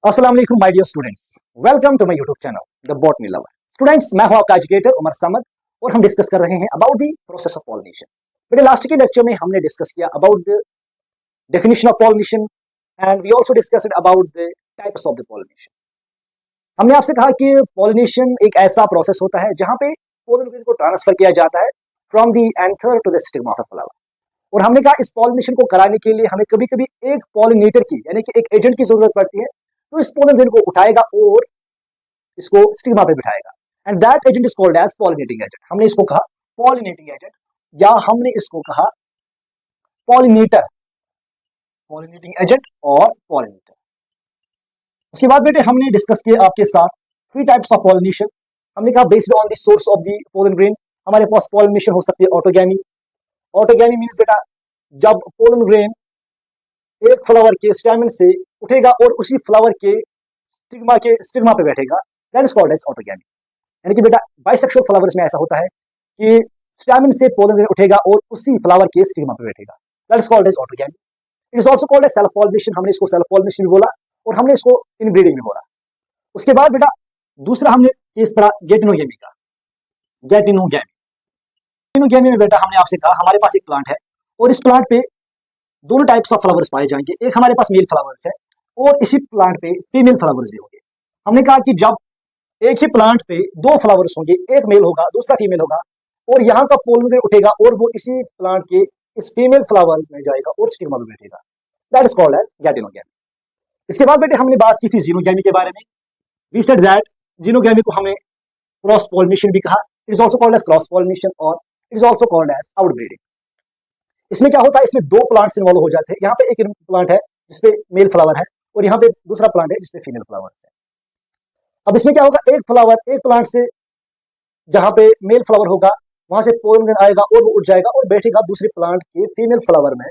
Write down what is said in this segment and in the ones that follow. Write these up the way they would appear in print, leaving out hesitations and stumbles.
अस्सलाम वालेकुम my dear students, welcome to my YouTube channel the botany lover. Students, मैं हूं आपका एजुकेटर उमर समद और हम डिस्कस कर रहे हैं about the process of pollination. बेटे, लास्ट के लेक्चर में हमने डिस्कस किया about the definition of pollination and we also discussed about the types of the pollination. हमने आपसे कहा कि पॉलिनेशन एक ऐसा प्रोसेस होता है जहां पे पोलन ग्रेन को ट्रांसफर किया जाता है from the anther to the stigma of a flower. और हमने कहा इस पॉलिनेशन को कराने के लिए हमें कभी कभी एक पॉलिनेटर की यानी कि एक एजेंट की जरूरत पड़ती है, तो इस पोलन ग्रेन को उठाएगा और इसको स्टिग्मा पे बिठाएगा and that agent is called as pollinating agent. हमने इसको कहा पॉलिनेटिंग एजेंट या हमने इसको कहा पॉलिनेटर, पॉलिनेटिंग एजेंट और पॉलिनेटर। उसके बाद बेटे हमने डिस्कस किया आपके साथ थ्री टाइप्स ऑफ पॉलिनेशन। हमने कहा based on the source of the pollen grain हमारे पास पॉलिनेशन हो सकती है ऑटोगैमी। ऑटोगैमी मींस बेटा जब पोलन ग्रेन एक फ्लावर के स्टैमेन से उठेगा और उसी फ्लावर के स्टिग्मा पे बैठेगा, that is called as autogamy. यानी कि बेटा बाइसेक्सुअल फ्लावर्स में ऐसा होता है कि स्टैमेन से पोलन ग्रेन उठेगा और उसी फ्लावर के स्टिग्मा पे बैठेगा, that is called as autogamy. It is also called as self pollination. हमने इसको सेल्फ पॉलिनेशन भी बोला और हमने इसको इनब्रीडिंग भी बोला। उसके बाद बेटा दूसरा हमने केस पढ़ा गेटिनोगैमी का। गेटिनोगैमी में बेटा हमने आपसे कहा हमारे पास एक प्लांट है और इस प्लांट पे दोनों टाइप्स ऑफ फ्लावर्स पाए जाएंगे। एक हमारे पास मेल फ्लावर्स है और इसी प्लांट पे फीमेल फ्लावर्स भी होंगे। हमने कहा कि जब एक ही प्लांट पे दो फ्लावर्स होंगे, एक मेल होगा दूसरा फीमेल होगा, और यहाँ का पोलन ग्रेन उठेगा और वो इसी प्लांट के इस फीमेल फ्लावर में जाएगा और स्टिग्मा में बैठेगा, दैट इज कॉल्ड एज गेटिनोगैमी। इसके बाद बेटे हमने बात की थी जीनोगैमी के बारे में। वी सेड दैट जीनोगैमी को हमें क्रॉस पॉलिनेशन भी कहा। It is also called as cross pollination और it is also called as outbreeding. इसमें क्या होता है, इसमें दो प्लांट्स इन्वॉल्व हो जाते हैं। यहाँ पे एक प्लांट है जिसपे मेल फ्लावर है और यहाँ पे दूसरा प्लांट है जिसपे फीमेल फ्लावर्स है। अब इसमें क्या होगा, एक प्लांट से जहां पे मेल फ्लावर होगा वहां से पोलन ग्रेन आएगा और वो उठ जाएगा और बैठेगा दूसरे प्लांट के फीमेल फ्लावर में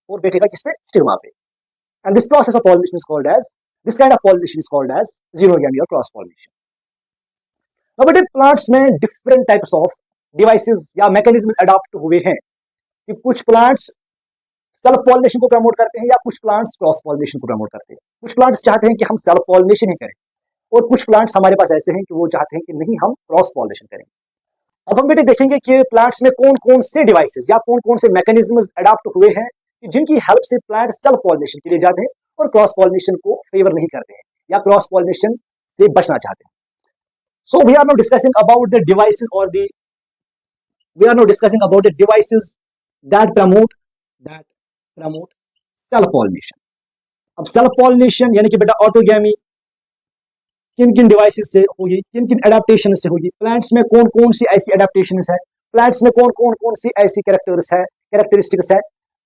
और बैठेगा किसपे, स्टिग्मा पे। And this process of pollination is called as, this kind of pollination is called as xenogamy और क्रॉस पॉलिनेशन। अब बेटे प्लांट्स में डिफरेंट टाइप्स ऑफ डिवाइसेस या मैकेनिज्म अडॉप्ट हुए हैं कि कुछ प्लांट्स सेल्फ पॉलिनेशन को प्रमोट करते हैं या कुछ प्लांट्स क्रॉस पॉलिनेशन को प्रमोट करते हैं। कुछ प्लांट्स चाहते हैं कि हम सेल्फ पॉलिनेशन ही करें और कुछ प्लांट्स हमारे पास ऐसे हैं कि वो चाहते हैं कि नहीं, हम क्रॉस पॉलिनेशन करेंगे। अब हम बेटे देखेंगे कि प्लांट्स में कौन कौन से डिवाइसेस या कौन कौन से मैकेनिज्म अडॉप्ट हुए हैं कि जिनकी हेल्प से प्लांट सेल्फ पॉलिनेशन के लिए जाते हैं और क्रॉस पॉलिनेशन को फेवर नहीं करते हैं या क्रॉस पॉलिनेशन से बचना चाहते हैं। So we are now discussing about the devices और that promote self pollination। अब सेल्फ पॉलिनेशन यानी कि बेटा ऑटोगैमी किन किन डिवाइसेस से होगी, किन किन एडेप्टेशन से होगी, प्लांट्स में कौन कौन सी ऐसी एडेप्टेशन है, प्लांट्स में कौन कौन सी ऐसी कैरेक्टरिस्टिक्स है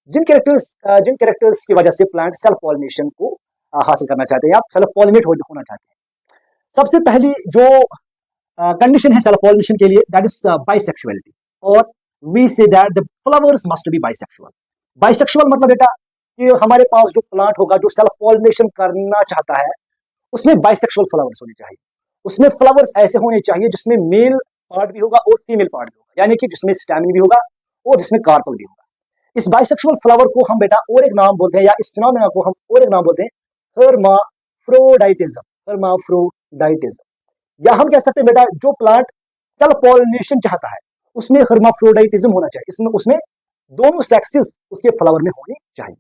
जिन कैरेक्टर्स की वजह से प्लांट सेल्फ पॉलिनेशन को हासिल करना चाहते हैं या सेल्फ पॉलिनेट होना चाहते हैं। सबसे पहली जो कंडीशन है सेल्फ पॉलिनेशन के लिए, दैट इज बाइसेक्सुअलिटी, और we say that the flowers must be bisexual। Bisexual मतलब बेटा कि हमारे पास जो प्लांट होगा जो सेल्फ पॉलिनेशन करना चाहता है उसमें बाइसेक्सुअल फ्लावर्स होने चाहिए। उसमें फ्लावर्स ऐसे होने चाहिए जिसमें मेल पार्ट भी होगा और फीमेल पार्ट भी होगा, यानी कि जिसमें स्टैमेन भी होगा और जिसमें कार्पल भी होगा। इस बाइसेक्सुअल फ्लावर को हम बेटा और एक नाम बोलते हैं या इस फिनोमेना को हम और एक नाम बोलते हैं हर्माफ्रोडाइटिज्म। या हम कह सकते हैं बेटा जो प्लांट सेल्फ पॉलिनेशन चाहता है उसमें हर्माफ्रोडाइटिज्म होना चाहिए, उसमें दोनों सेक्सेस उसके फ्लावर में होने चाहिए।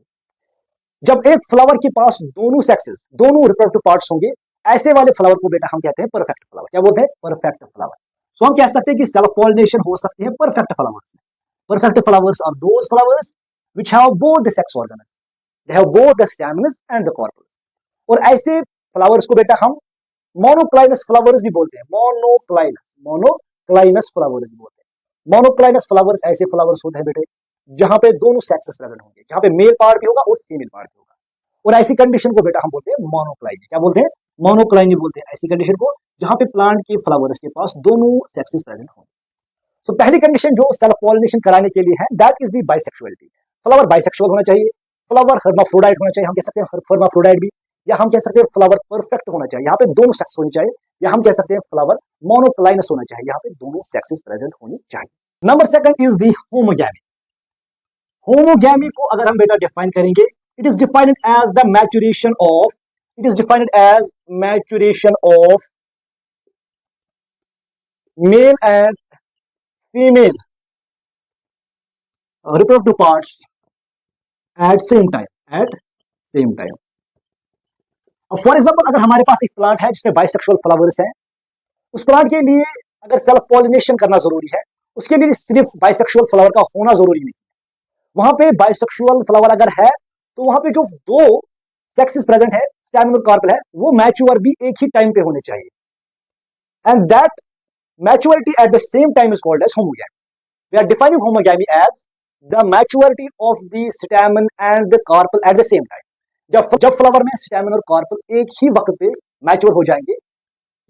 जब एक फ्लावर के पास दोनों सेक्सेस, दोनों रिप्रोडक्टिव पार्ट्स होंगे, ऐसे वाले फ्लावर को बेटा हम कहते हैं परफेक्ट फ्लावर। क्या बोलते हैं, परफेक्ट फ्लावर। सो हम कह सकते हैं कि सेल्फ पॉलिनेशन हो सकती है परफेक्ट फ्लावर्स में। Perfect flowers are those flowers which have both the sex organs, they have both the stamens and the carpels. और ऐसे फ्लावर्स को बेटा हम मोनोक्लाइनस फ्लावर्स भी बोलते हैं। मोनोक्लाइनस फ्लावर्स भी बोलते हैं। मोनोक्लाइनस फ्लावर्स ऐसे फ्लावर्स होते हैं बेटे जहां पे दोनों सेक्सेस प्रेजेंट होंगे, जहां पे मेल पार्ट भी होगा और फीमेल पार्ट भी होगा, और ऐसी कंडीशन को बेटा हम बोलते हैं मोनोक्लाइनी। क्या बोलते हैं, मोनोक्लाइनी बोलते हैं ऐसी कंडीशन को जहां पे प्लांट के फ्लावर्स के पास दोनों सेक्सेस प्रेजेंट होंगे। सो पहली कंडीशन जो सेल्फ पॉलिनेशन कराने के लिए है, that is the bisexuality. Flower bisexual होना चाहिए, फ्लावर हर्माफ्रोडाइट होना चाहिए, हम कह सकते हैं हर्माफ्रोडाइट भी, या हम कह सकते हैं फ्लावर परफेक्ट होना चाहिए, यहाँ पे दोनों सेक्स होनी चाहिए, या हम कह सकते हैं फ्लावर मोनोक्लाइनस होना चाहिए, यहाँ पे दोनों सेक्सेस प्रेजेंट होनी चाहिए। Number second is the homogamy. Homogamy को अगर हम बेटा डिफाइन करेंगे, it is defined as the maturation of It is defined as maturation of male and female reproductive parts at same time. At same time. अब for example अगर हमारे पास एक plant है जिसमें बाइसेक्सुअल फ्लावर्स हैं, उस प्लांट के लिए अगर सेल्फ पॉलिनेशन करना जरूरी है, उसके लिए सिर्फ बाइसेक्सुअल फ्लावर का होना जरूरी नहीं है। वहां पे बाइसेक्सुअल फ्लावर अगर है तो वहां पे जो दो सेक्सेस प्रेजेंट है, स्टैमेन और कार्पेल है, वो मैच्योर भी एक ही टाइम पे होने चाहिए, and that maturity at the same time is called as homogamy. We are defining homogamy as the maturity of the stamen and the carpel at the same time. जब flower में stamen और carpel एक ही वक्त पे mature हो जाएंगे,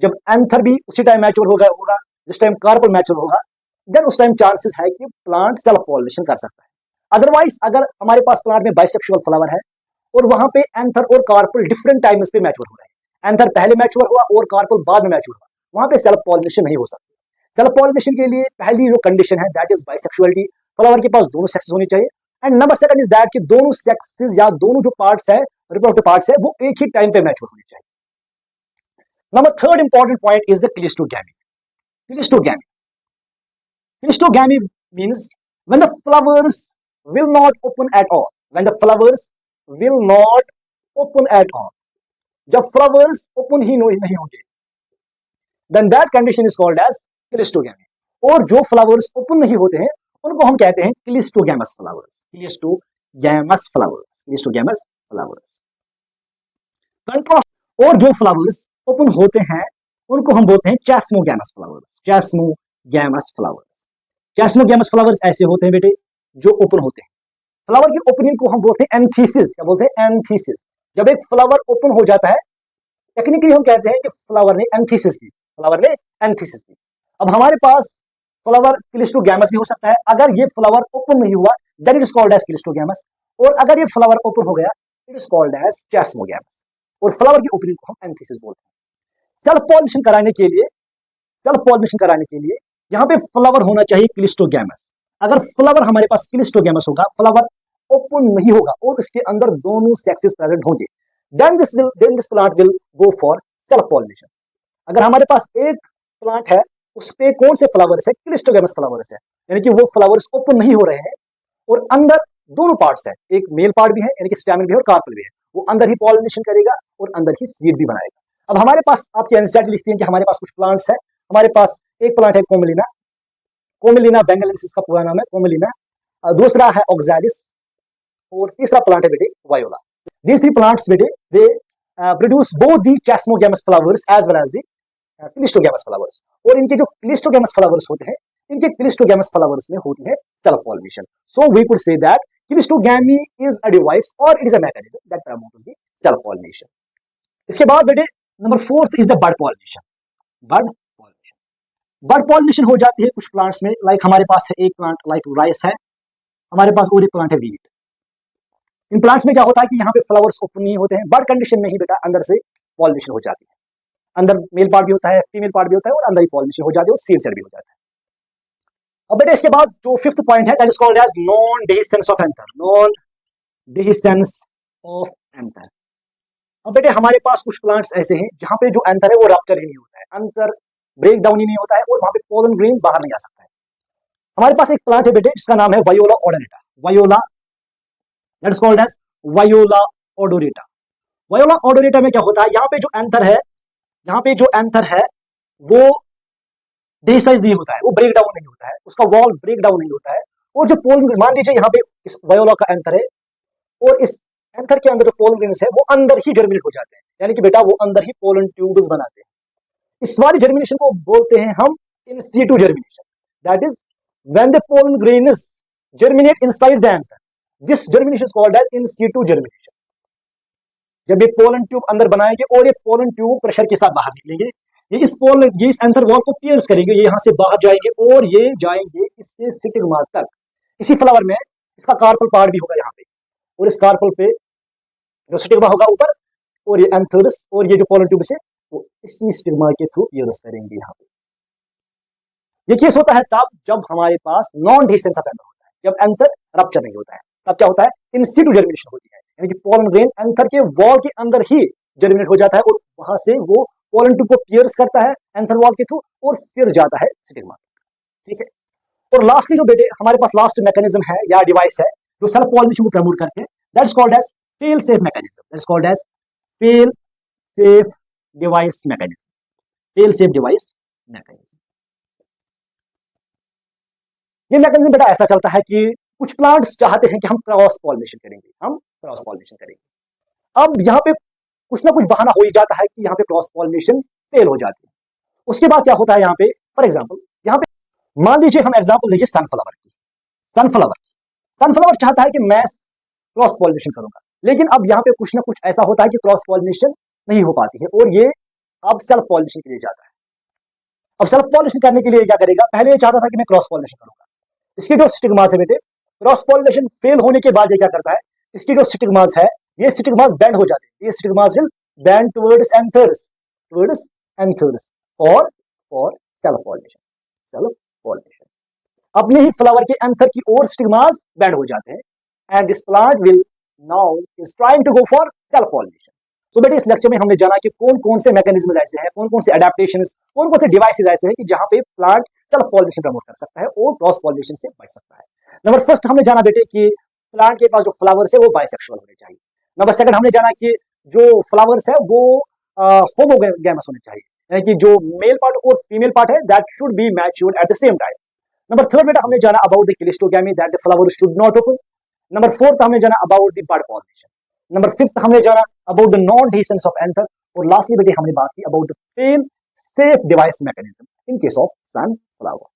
जब एंथर भी उसी टाइम मैच्योर होगा जिस टाइम कार्पेल मैच्योर होगा, देन उस टाइम चांसेस है कि प्लांट सेल्फ पॉलिनेशन कर सकता है। अदरवाइज अगर हमारे पास प्लांट में बाइसेक्सुअल फ्लावर है और वहां पे एंथर और कार्पेल डिफरेंट टाइम्स पे मैच्योर हो रहे हैं, एंथर पहले मैच्योर हुआ और कार्पेल बाद में मैच्योर हुआ, वहां पे सेल्फ पॉलिनेशन नहीं हो सकती। सेल्फ पॉलिनेशन के लिए पहली जो कंडीशन है दैट इज बाइसेक्सुअलिटी, फ्लावर के पास दोनों सेक्सेस होनी चाहिए, and number second is that कि दोनों सेक्सेस या दोनों जो पार्ट्स है, रिप्रोडक्टिव पार्ट्स है, वो एक ही टाइम पे मैच्योर होने चाहिए। Number third important point is the cleistogamy. Cleistogamy cleistogamy means when the flowers will not open at all, when the flowers will not open at all, जब flowers open ही नहीं होंगे, then that condition is called as cleistogamy. और जो flowers open नहीं होते हैं उनको हम कहते हैं cleistogamous flowers. Cleistogamous flowers, cleistogamous flowers. Contrast, और जो फ्लावर्स ओपन होते हैं उनको हम बोलते हैं chasmogamous flowers. Chasmogamous flowers, chasmogamous flowers ऐसे होते हैं बेटे जो ओपन होते हैं। फ्लावर की ओपनिंग को हम बोलते हैं एंथीसिस। क्या बोलते हैं? एंथीसिस। जब एक फ्लावर ओपन हो जाता है, टेक्निकली हम कहते हैं कि फ्लावर ने एंथीसिस की, फ्लावर ने एंथीसिस की। अब हमारे पास फ्लावर क्लिस्टोगैमस भी हो सकता है। अगर ये फ्लावर ओपन नहीं हुआ then it is called as cleistogamous, और अगर ये फ्लावर ओपन हो गया it is called as chasmogamous, और फ्लावर की ओपनिंग को हम एंथीसिस बोलते हैं। सेल्फ पॉलिनेशन कराने के लिए यहाँ पे फ्लावर होना चाहिए क्लिस्टोगैमस। अगर फ्लावर हमारे पास क्लिस्टोगैमस होगा, फ्लावर ओपन नहीं होगा और इसके अंदर दोनों सेक्सेस प्रेजेंट होंगे, then this plant will go for self pollination. अगर हमारे पास एक प्लांट है उस पे कौन से फ्लावर्स है? क्लिस्टोगैमस फ्लावर्स है, यानी कि वो फ्लावर्स ओपन नहीं हो रहे हैं और अंदर दोनों पार्ट्स है, एक मेल पार्ट भी है यानी कि स्टैमेन भी है और कार्पेल भी है, वो अंदर ही पॉलिनेशन करेगा और अंदर ही सीड भी बनाएगा। अब हमारे पास आपकी एनसीईआरटी लिखती है कि हमारे पास कुछ प्लांट्स है। हमारे पास एक प्लांट है कोमेलिना बेंगलेंसिस, इसका पूरा नाम है कोमेलिना, दूसरा है ऑक्सैलिस, और तीसरा प्लांट है बेटे वायोला। दीज थ्री प्लांट्स बेटे they produce both the chasmogamous flowers as well as the cleistogamous flowers. और इनके जो क्लिस्टोगैमस फ्लावर्स होते हैं, इनके क्लिस्टोगैमस फ्लावर्स में होती है self pollination. So we could say that cleistogamy is a device और it is a mechanism that promotes the self pollination. इसके बाद बेटे number fourth is the bud pollination. Bud pollination हो जाती है कुछ प्लांट्स में, लाइक हमारे पास है एक प्लांट लाइक राइस है, हमारे पास और एक प्लांट है वीट। इन प्लांट्स में क्या होता है कि यहाँ पे फ्लावर्स ओपन नहीं होते हैं, बड कंडीशन में ही बेटा अंदर से पॉलिनेशन हो जाती है। अंदर मेल पार्ट भी होता है, फीमेल पार्ट भी होता है, और अंदर ही पॉलिनेशन हो जाती है और सीड सेट भी हो जाता है। अब बेटा इसके बाद जो फिफ्थ पॉइंट है that is called as non dehiscence of anther. Non dehiscence of anther. अब बेटे हमारे पास कुछ प्लांट्स ऐसे हैं जहां पे जो एंथर है वो रप्चर ही नहीं होता है, अंतर ब्रेक डाउन ही नहीं होता है और वहां पे पोलन ग्रेन बाहर नहीं आ सकता है। हमारे पास एक प्लांट है बेटे जिसका नाम है viola odorata. Viola that is called as viola odorata. Viola odorata में क्या होता है, यहाँ पे जो एंथर है वो डेसाइज नहीं होता है, वो ब्रेक डाउन नहीं होता है, उसका वॉल ब्रेक डाउन नहीं होता है, और जो पोलन, मान लीजिए यहाँ पे इस वायोला का एंथर है और इस एंथर के अंदर जो पोलन ग्रेन्स है वो अंदर ही जर्मिनेट हो जाते हैं, यानी कि बेटा वो अंदर ही पोलन ट्यूब्स बनाते हैं। इस वाली जर्मिनेशन को बोलते हैं हम in situ germination. That is when the pollen grains germinate inside the anther, this germination is called as in situ germination. जब ये पोलन ट्यूब अंदर बनाएंगे और ये पोलन ट्यूब प्रेशर के साथ बाहर निकलेंगे, ये इस एंथर वॉल को पियर्स करेंगे, ये यहाँ से बाहर जाएंगे और ये जाएंगे इसके स्टिग्मा तक। इसी फ्लावर में इसका कार्पल पार्ट भी होगा यहाँ पे, और इस कार्पल पे जो स्टिग्मा होगा ऊपर, और ये एंथर्स और ये जो पोलन ट्यूब से वो इसी स्टिग्मा के थ्रू पियर्स करेंगे यहाँ पे। ये केस होता है तब जब हमारे पास नॉन डेहिसेंस ऑफ एंथर होता है, जब एंथर रप्चर नहीं होता है, तब क्या होता है इन सीटू जर्मिनेशन होती है, यानी कि पोलन ग्रेन एंथर के वॉल के अंदर ही जर्मिनेट हो जाता है और वहां से वो पोलन ट्यूब को पियर्स करता है एंथर वॉल के थ्रू और फिर जाता है स्टिग्मा। ठीक है, और लास्टली जो बेटे हमारे पास लास्ट मैकेनिज्म है या डिवाइस है जो सेल्फ पॉलिनेशन को प्रमोट करते हैं, that's called as fail safe mechanism. That's called as fail safe device mechanism. Fail safe device mechanism. ये मैकेनिज्म बेटा ऐसा चलता है कि कुछ प्लांट्स चाहते हैं कि हम क्रॉस पॉलिनेशन करेंगे, हम क्रॉस पॉलिनेशन करेंगे। अब यहाँ पे कुछ ना कुछ बहाना हो ही जाता है कि यहाँ पे क्रॉस पॉलिनेशन फेल हो जाती है। उसके बाद क्या होता है यहाँ पे, फॉर एग्जाम्पल यहाँ पे मान लीजिए हम एग्जाम्पल देखिए सनफ्लावर की। सनफ्लावर चाहता है कि मैं क्रॉस पॉलिनेशन करूंगा, लेकिन अब यहाँ पे कुछ ना कुछ ऐसा होता है कि क्रॉस पॉलिनेशन नहीं हो पाती है और ये अब सेल्फ पॉलिनेशन के लिए जाता है। अब सेल्फ पॉलिनेशन करने के लिए क्या करेगा, पहले ये चाहता था कि मैं क्रॉस पॉलिनेशन करूंगा। इसकी जो स्टिग्मास है बेटे, क्रॉस पॉलिनेशन फेल होने के बाद ये क्या करता है, इसकी जो स्टिग्मास है ये स्टिग्मास बेंड हो जाते हैं। ये stigmas will bend towards anthers for self pollination. अपने ही फ्लावर के एंथर की ओर स्टिग्मास बेंड हो जाते हैं and this plant will now is trying to go for self pollination. So बेटे इस लेक्चर में हमने जाना कि कौन कौन से मैकेनिज्म ऐसे हैं, कौन कौन से एडेप्टेशंस, कौन कौन से डिवाइसेस ऐसे हैं कि जहां पे प्लांट सेल्फ पॉलिनेशन प्रमोट कर सकता है और क्रॉस पॉलिनेशन से बच सकता है। नंबर फर्स्ट हमने जाना बेटे कि प्लांट के पास जो फ्लावर्स है वो बाइसेक्सुअल होने चाहिए। नंबर सेकंड हमने जाना कि जो फ्लावर्स है वो होमोगैमस होने चाहिए, यानी कि जो मेल पार्ट और फीमेल पार्ट है that should be matured at the same time. Number third बेटा हमने जाना about the cleistogamy that the flower should not open. Number fourth हमने जाना about the bud pollination. Number fifth हमने जाना about the non dehiscence of anther. और lastly बेटे हमने बात की about the fail safe device mechanism in case of sunflower.